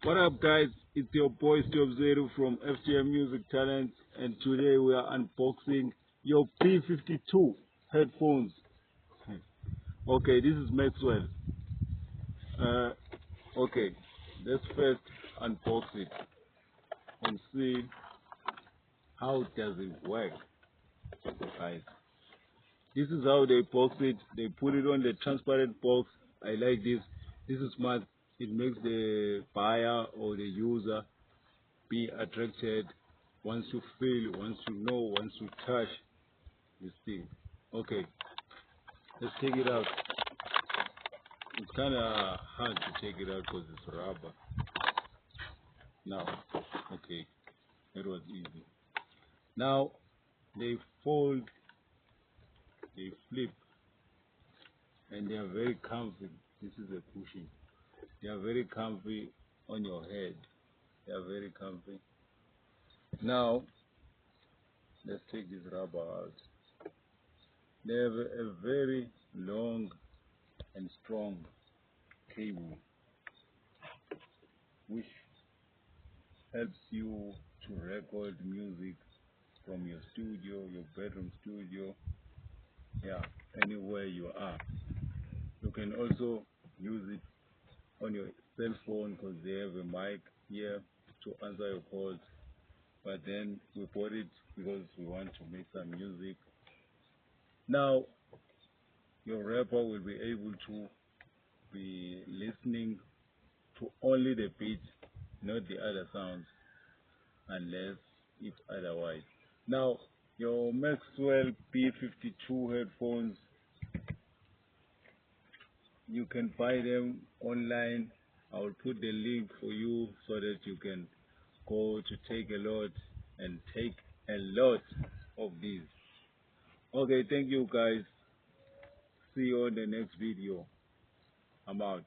What up, guys? It's your boy Steve Zero from FGM Music Talents, and today we are unboxing your B52 headphones. Okay, this is Maxwell. Uh, okay, let's first unbox it and see how does it work, guys. This is how they box it. They put it on the transparent box. I like this. This is smart. It makes the buyer or the user be attracted, wants to feel, wants to know, wants to touch this thing. Okay, let's take it out. It's kind of hard to take it out because it's rubber. Now, okay, it was easy. Now they fold, they flip, and they are very comfy. This is a cushion. They are very comfy on your head. They are very comfy. Now let's take this rubber out. They have a very long and strong cable which helps you to record music from your studio, your bedroom studio, yeah, anywhere you are. You can also use it on your cell phone because they have a mic here to answer your calls. But then we bought it because we want to make some music. Now your rapper will be able to be listening to only the beat, not the other sounds, unless if otherwise. Now, your Maxell B52 headphones, you can buy them online. I will put the link for you so that you can go to take a lot and take a lot of these. Okay, thank you guys. See you on the next video. I'm out.